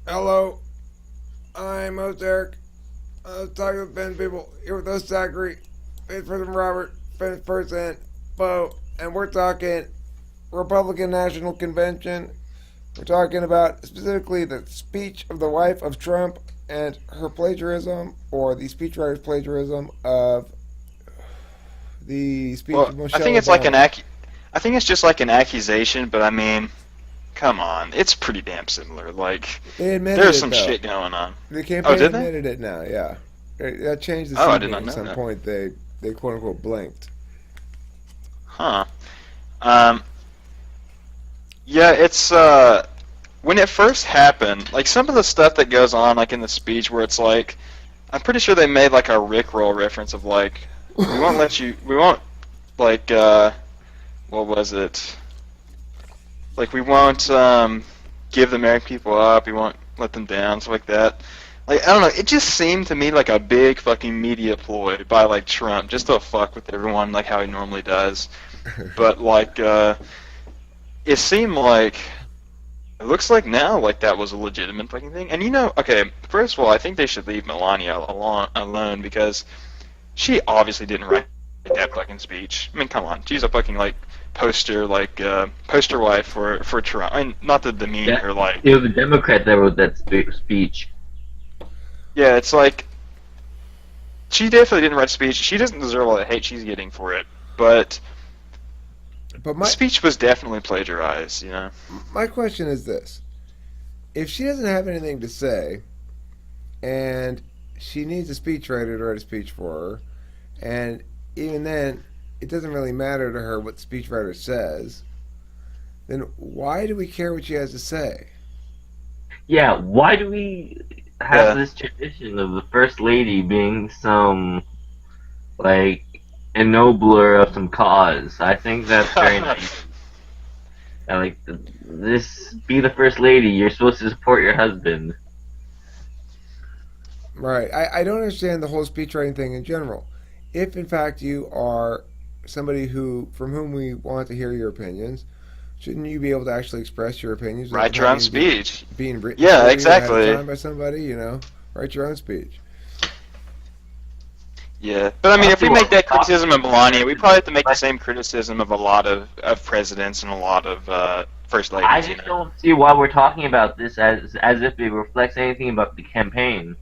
Hello, I'm host Eric. I was talking with Ben People here with host Zachary, Vice President Robert, Vice President Bo, and we're talking Republican National Convention. We're talking about specifically the speech of the wife of Trump and her plagiarism, or the speechwriter's plagiarism of the speech Well, of I think Michelle it's like Obama. I think it's just like an accusation, but I mean, come on, it's pretty damn similar. Like, They admitted there's it some though. shit going on. The Oh, campaign did they? admitted it now. Yeah, that changed this Oh, I did evening. not At know some that. point, they quote unquote blinked. Huh. Um, yeah, it's when it first happened, like some of the stuff that goes on, like in the speech, where it's like, I'm pretty sure they made like a Rickroll reference of like, we won't like, what was it? Like we won't give the American people up. We won't let them down, stuff like that. Like I don't know. It just seemed to me like a big fucking media ploy by like Trump, just to fuck with everyone, like how he normally does. But like, it seemed like it looks like now like that was a legitimate fucking thing. And okay, first of all, I think they should leave Melania alone because she obviously didn't write that fucking speech. I mean, come on, she's a fucking like poster wife for Trump. I mean, not to demean That her, like, it was a Democrat that wrote that speech. yeah, it's like she definitely didn't write a speech. She doesn't deserve all the hate she's getting for it, but But the my speech was definitely plagiarized. my question is this: if she doesn't have anything to say, and she needs a speechwriter to write a speech for her, and even then, it doesn't really matter to her what the speechwriter says, then why do we care what she has to say? Yeah, why do we have Yeah, this tradition of the first lady being some like ennobler of some cause? I think that's very nice. I like this. Be the first lady. You're supposed to support your husband. Right. I don't understand the whole speechwriting thing in general. If in fact you are somebody who from whom we want to hear your opinions, shouldn't you be able to actually express your opinions without them write your own having to be speech. being written Yeah, for you ahead of exactly. time by somebody? Write your own speech. Yeah, but I mean, if Honestly, we while make we're that talking criticism of about Melania, we probably have to make the like, same criticism of a lot of presidents and a lot of first I ladies. just don't see why we're talking about this as if it reflects anything about the campaign.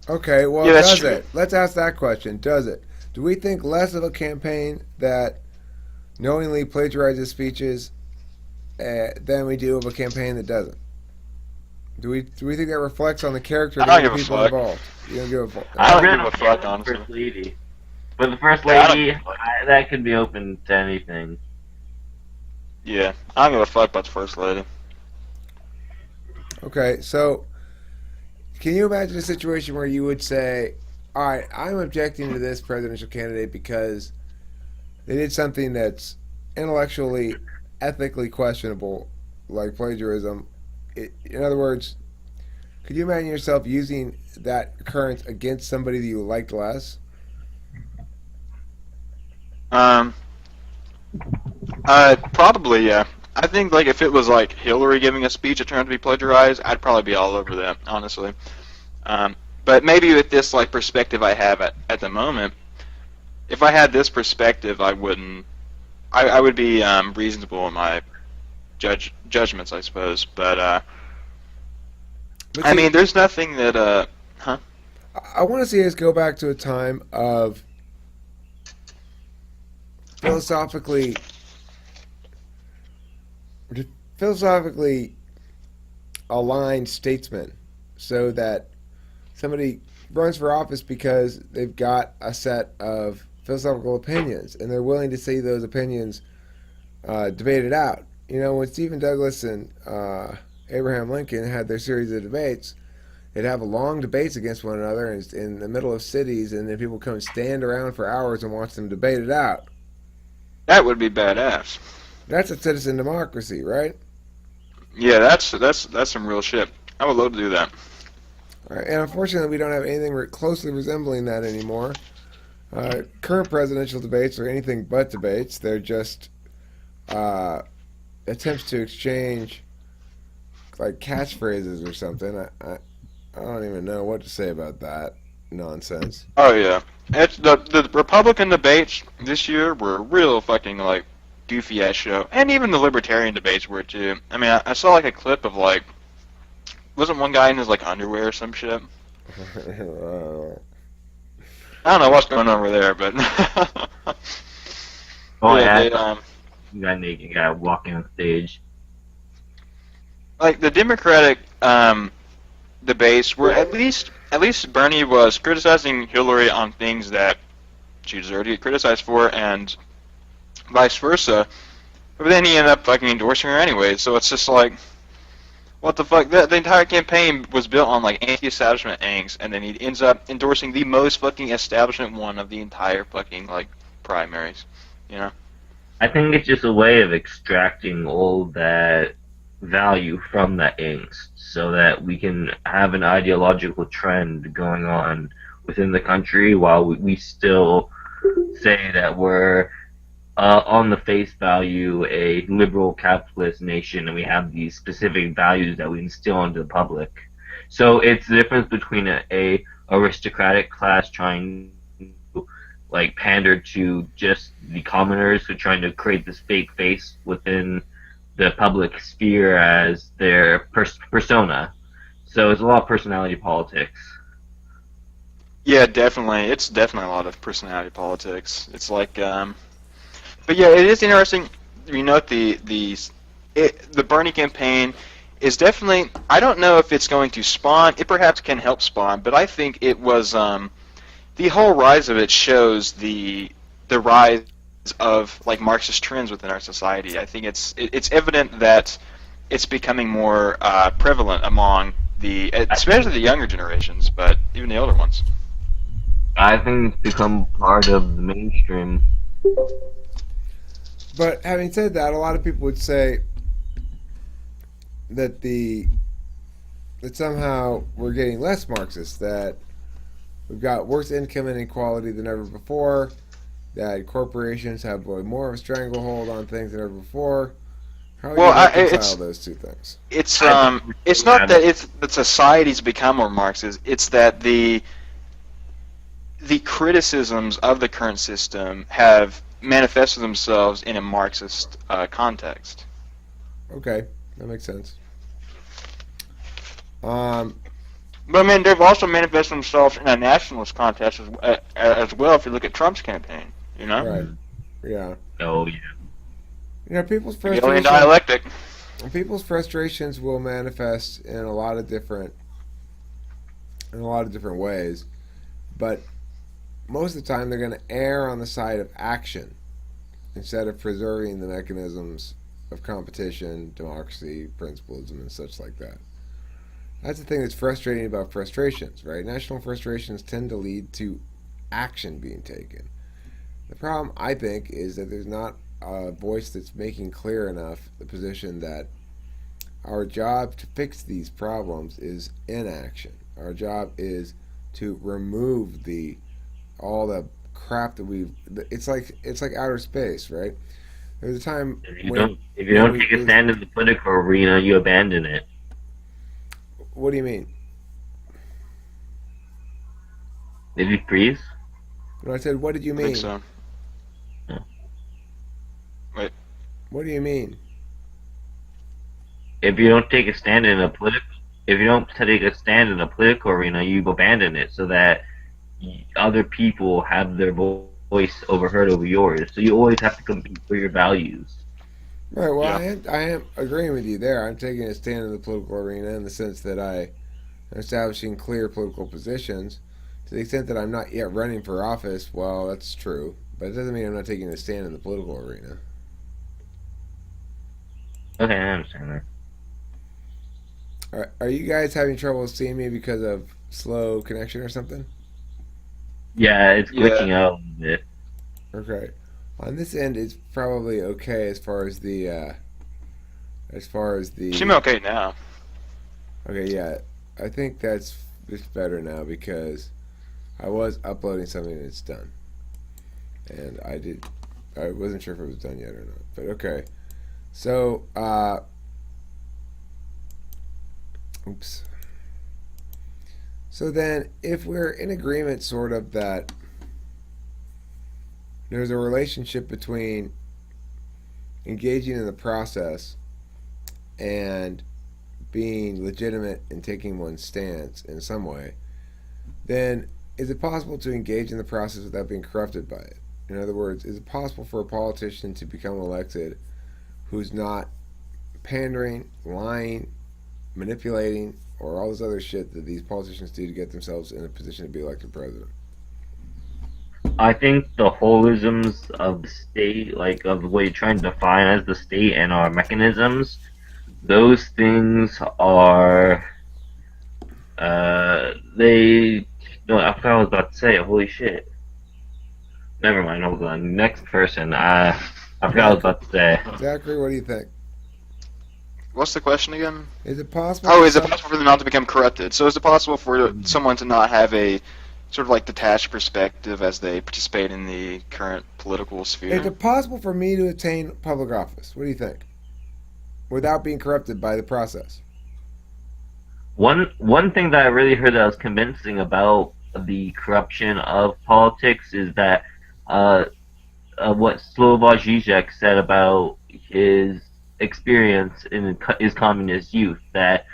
Okay, well, Yeah, that's does true. it? Let's ask that question. Does it? Do we think less of a campaign that knowingly plagiarizes speeches than we do of a campaign that doesn't? Do we think that reflects on the character I of any don't of the give a people fuck. involved? You don't give a fuck. I I Okay. don't really give a don't care fuck, about the honestly. first lady. But the first Yeah, I don't give lady, a fuck. that could be open to anything. Yeah, I don't give a fuck about the first lady. Okay, so can you imagine a situation where you would say, all right, I'm objecting to this presidential candidate because they did something that's intellectually, ethically questionable, like plagiarism? In other words, could you imagine yourself using that occurrence against somebody that you liked less? Um, probably yeah. I think like if it was like Hillary giving a speech that turned out to be plagiarized, I'd probably be all over that, honestly. Um, but maybe with this like perspective I have at the moment, if I had this perspective, I wouldn't. I would be reasonable in my judgments, I suppose. But But I see, mean, there's nothing that huh? I want to see us go back to a time of philosophically philosophically aligned statesmen, so that somebody runs for office because they've got a set of philosophical opinions and they're willing to see those opinions debated out. When Stephen Douglas and Abraham Lincoln had their series of debates, they'd have long debates against one another in the middle of cities, and then people come and stand around for hours and watch them debate it out. That would be badass. That's a citizen democracy, right? Yeah, that's some real shit. I would love to do that. All right, and unfortunately, we don't have anything closely resembling that anymore. Current presidential debates are anything but debates. They're just uh, attempts to exchange like catchphrases or something. I don't even know what to say about that nonsense. Oh yeah, it's the Republican debates this year were a real fucking like goofy ass show, and even the Libertarian debates were too. I mean, I saw like a clip of like wasn't one guy in his like underwear or some shit. I don't know what's going on over there, but Oh yeah, yeah, they you got naked guy walking on stage. like the Democratic debates were at least Bernie was criticizing Hillary on things that she deserved to get criticized for, and vice versa. But then he ended up fucking endorsing her anyway. So it's just like, what the fuck? The entire campaign was built on like anti-establishment angst, and then he ends up endorsing the most fucking establishment one of the entire fucking like primaries. You know? I think it's just a way of extracting all that value from that angst so that we can have an ideological trend going on within the country while we still say that we're on the face value a liberal capitalist nation and we have these specific values that we instill into the public. So it's the difference between a aristocratic class trying to like pander to just the commoners who are trying to create this fake face within the public sphere as their persona. So it's a lot of personality politics. Yeah, definitely. It's definitely a lot of personality politics. It's like, but yeah, it is interesting. You know, the Bernie campaign is definitely. I don't know if it's going to spawn. It perhaps can help spawn, but I think it was the whole rise of it shows the rise of like Marxist trends within our society. I think it's evident that it's becoming more prevalent among especially the younger generations, but even the older ones. I think it's become part of the mainstream. But having said that, a lot of people would say that that somehow we're getting less Marxist. That we've got worse income inequality than ever before. That corporations have more of a stranglehold on things than ever before. How do Well, you reconcile those two things? I think we it's still not have that it. it's that society's become more Marxist. It's that the criticisms of the current system have manifested themselves in a Marxist context. Okay, that makes sense. Um, But I mean, they've also manifested themselves in a nationalist context as well. If you look at Trump's campaign, you know, right. Yeah. Oh yeah. You know, people's Hegelian frustration. dialectic. People's frustrations will manifest in a lot of different ways, but most of the time they're going to err on the side of action instead of preserving the mechanisms of competition, democracy, principalism, and such like that. That's the thing that's frustrating about frustrations, right? National frustrations tend to lead to action being taken. The problem, I think, is that there's not a voice that's making clear enough the position that our job to fix these problems is inaction. Our job is to remove the all the crap that we've. It's like outer space, right? There's a time If you when don't we. take a stand in the political arena, you abandon it. What do you mean? Did you freeze? When I said, what did you I think mean? so. Wait. What do you mean? If you don't take a stand in a political, if you don't take a stand in a political arena, you abandon it so that other people have their voice overheard over yours. So you always have to compete for your values. Right. Well, Yeah. I am agreeing with you there. I'm taking a stand in the political arena in the sense that I am establishing clear political positions. To the extent that I'm not yet running for office, well, that's true. But it doesn't mean I'm not taking a stand in the political arena. Okay, I understand that. Are you guys having trouble seeing me because of slow connection or something? Yeah, it's Yeah. glitching out a little bit. Okay. On this end, it's probably okay as far as You seem the. okay now. Okay, yeah. I think that's it's better now because I was uploading something and it's done, and I wasn't sure if it was done yet or not. But okay. So Oops. So then, if we're in agreement, sort of, that there's a relationship between engaging in the process and being legitimate and taking one's stance in some way, then is it possible to engage in the process without being corrupted by it? In other words, is it possible for a politician to become elected who's not pandering, lying, manipulating, or all this other shit that these politicians do to get themselves in a position to be elected president? I think the holisms of the state, like of what you're trying to define as the state and our mechanisms, those things are they. No, I forgot what I was about to say. Holy shit! Never mind. Hold on. Next person. I forgot what I was Zachary, about to say. Zachary, what do you think? What's the question again? Is it possible Oh, for is it some? possible for them not to become corrupted? So is it possible for someone to not have a sort of like detached perspective as they participate in the current political Is sphere? it possible for me to attain public office? What do you think? Without being corrupted by the process? One thing that I really heard that was convincing about the corruption of politics is that uh, what Slovoj Žižek said about his experience in his communist youth. That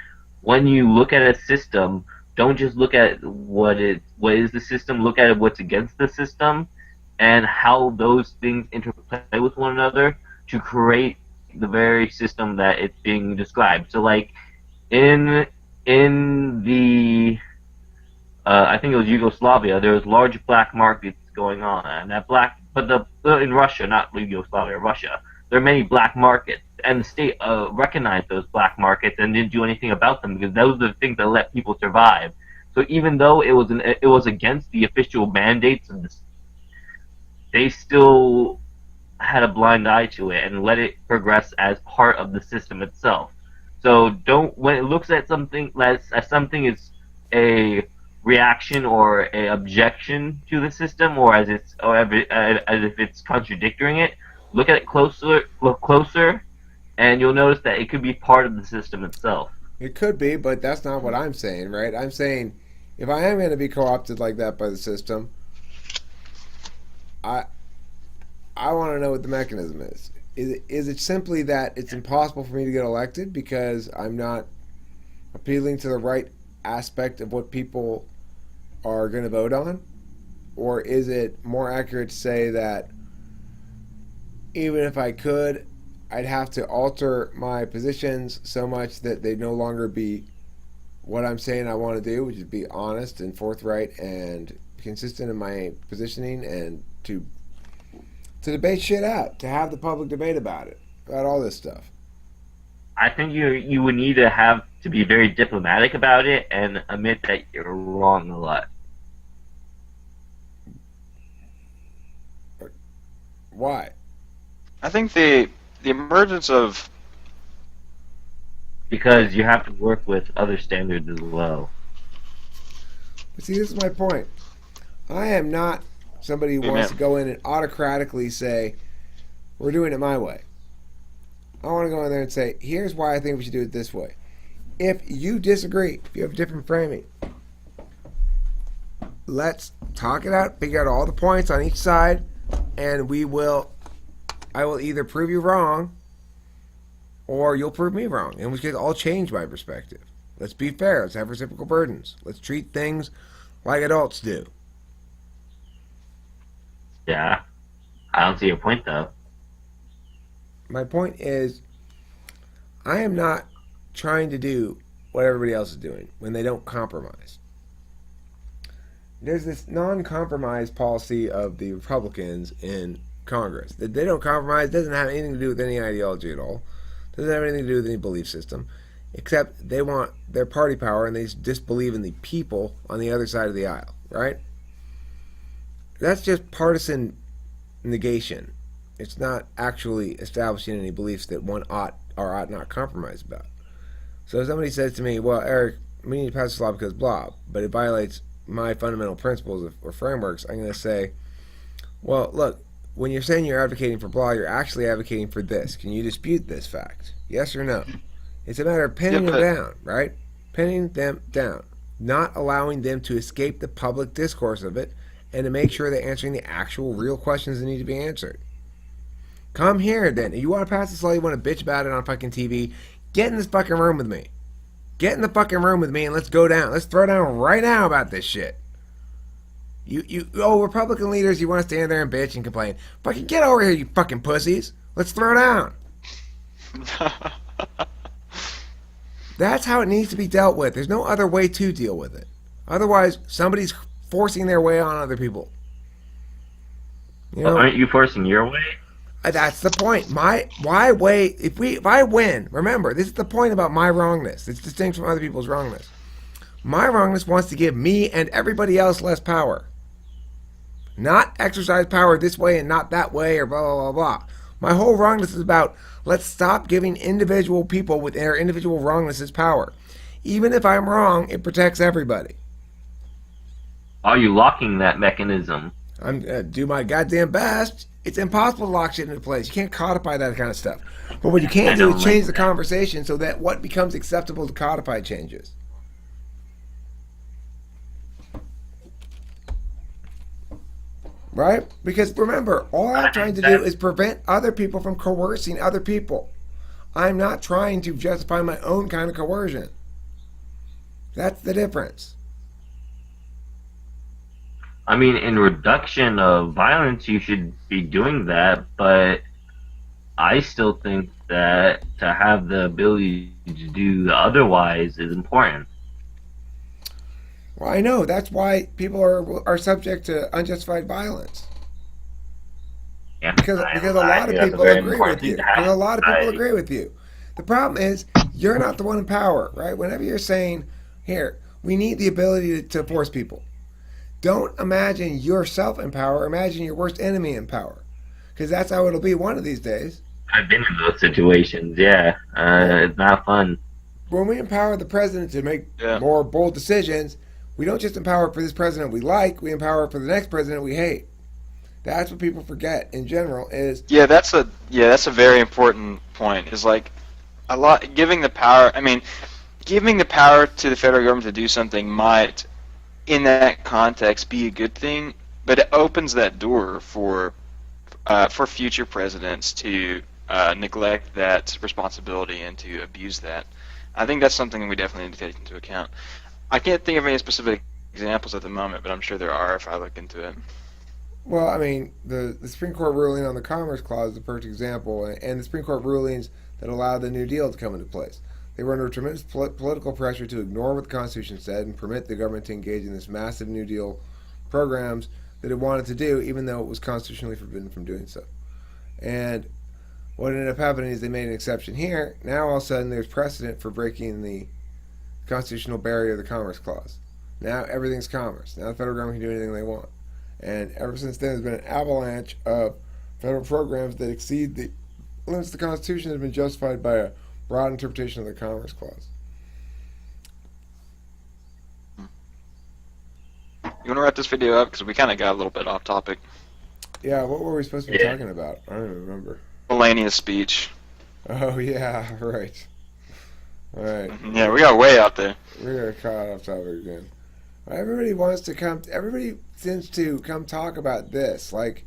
when you look at a system, don't just look at what is the system. Look at what's against the system, and how those things interplay with one another to create the very system that it's being described. So, like in the I think it was Yugoslavia, there was large black markets going on, and that black, but in Russia, not Yugoslavia, Russia, there are many black markets, and the state recognized those black markets and didn't do anything about them because those are the things that let people survive. So even though it was against the official mandates of the, they still had a blind eye to it and let it progress as part of the system itself. So don't when it looks at something as something is a reaction or a objection to the system, or as if it's contradicting it. Look closer, and you'll notice that it could be part of the system itself. It could be, but that's not what I'm saying, right? I'm saying if I am going to be co-opted like that by the system, I I want to know what the mechanism is. Is it simply that it's impossible for me to get elected because I'm not appealing to the right aspect of what people are going to vote on? Or is it more accurate to say that even if I could, I'd have to alter my positions so much that they'd no longer be what I'm saying I want to do, which is be honest and forthright and consistent in my positioning, and to debate shit out, to have the public debate about it, about all this stuff. I think you would need to have to be very diplomatic about it and admit that you're wrong a lot. Why? I think the emergence of Because you have to work with other standards as well. But see, this is my point. I am not somebody who wants Amen. to go in and autocratically say, we're doing it my way. I want to go in there and say, here's why I think we should do it this way. If you disagree, if you have different framing, let's talk it out, figure out all the points on each side, and I will either prove you wrong or you'll prove me wrong, in which case I'll change my perspective. Let's be fair. Let's have reciprocal burdens. Let's treat things like adults do. Yeah, I don't see your point though. My point is, I am not trying to do what everybody else is doing when they don't compromise. There's this non-compromise policy of the Republicans in Congress. That they don't compromise doesn't have anything to do with any ideology at all. Doesn't have anything to do with any belief system, except they want their party power and they disbelieve in the people on the other side of the aisle, right? That's just partisan negation. It's not actually establishing any beliefs that one ought or ought not compromise about. So if somebody says to me, well, Eric, we need to pass this law because blah, but it violates my fundamental principles or frameworks, I'm going to say, well, look, when you're saying you're advocating for blah, you're actually advocating for this. Can you dispute this fact? Yes or no? It's a matter of yeah, pinning them but down, right? pinning them down, not allowing them to escape the public discourse of it, and to make sure they're answering the actual real questions that need to be answered. Come here then. If you want to pass this law, you want to bitch about it on fucking TV, get in this fucking room with me. Get in the fucking room with me and let's go down. Let's throw down right now about this shit. Republican leaders, you want to stand there and bitch and complain. Fucking get over here, you fucking pussies. Let's throw down. That's how it needs to be dealt with. There's no other way to deal with it. Otherwise, somebody's forcing their way on other people. You know? Aren't you forcing your way? That's the point. Why wait? If I win, remember, this is the point about my wrongness. It's distinct from other people's wrongness. My wrongness wants to give me and everybody else less power. Not exercise power this way and not that way or blah, blah, blah, blah. My whole wrongness is about let's stop giving individual people with their individual wrongnesses power. Even if I'm wrong, it protects everybody. Are you locking that mechanism? I'm do my goddamn best. It's impossible to lock shit into place. You can't codify that kind of stuff. But what you can do is change the conversation so that what becomes acceptable to codify changes. Right? Because remember, all I'm trying to do is prevent other people from coercing other people. I'm not trying to justify my own kind of coercion. That's the difference. I mean, in reduction of violence, you should be doing that, but I still think that to have the ability to do otherwise is important. Well, I know. That's why people are subject to unjustified violence. Yeah, Because a lot of people agree with you. Because a lot of people agree with you. The problem is you're not the one in power, right? Whenever you're saying, here, we need the ability to force people. Don't imagine yourself in power. Imagine your worst enemy in power. Because that's how it'll be one of these days. I've been in those situations, yeah. It's not fun. When we empower the president to make more bold decisions, we don't just empower for this president we like, we empower for the next president we hate. That's what people forget in general is that's a very important point. Is like giving the power to the federal government to do something might in that context be a good thing, but it opens that door for future presidents to neglect that responsibility and to abuse that. I think that's something we definitely need to take into account. I can't think of any specific examples at the moment, but I'm sure there are if I look into it. well, I mean, the Supreme Court ruling on the Commerce Clause is a perfect example, and the Supreme Court rulings that allowed the New Deal to come into place. They were under tremendous political pressure to ignore what the Constitution said and permit the government to engage in this massive New Deal programs that it wanted to do, even though it was constitutionally forbidden from doing so. And what ended up happening is they made an exception here. Now all of a sudden there's precedent for breaking the constitutional barrier of the Commerce Clause. Now everything's commerce. Now the federal government can do anything they want. And ever since then, there's been an avalanche of federal programs that exceed the limits of the Constitution that have been justified by a broad interpretation of the Commerce Clause. You want to wrap this video up because we kind of got a little bit off topic. Yeah, what were we supposed to be talking about? I don't even remember. Melania's speech. Oh, yeah, right. Right. Yeah, we got way out there. We got caught off topic again. Everybody seems to come talk about this. Like,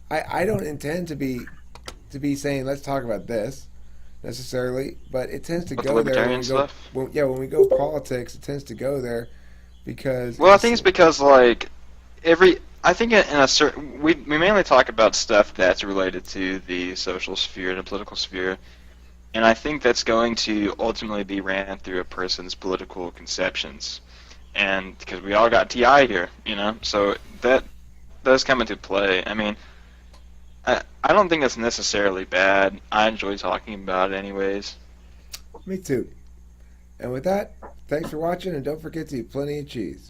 I don't intend to be saying, let's talk about this, necessarily, but it tends to go there when we go politics, it tends to go there because... Well, I think it's because, like, I think in a certain... We mainly talk about stuff that's related to the social sphere and the political sphere, and I think that's going to ultimately be ran through a person's political conceptions. And because we all got TI here, so that does come into play. I mean, I don't think that's necessarily bad. I enjoy talking about it anyways. Me too. And with that, thanks for watching, and don't forget to eat plenty of cheese.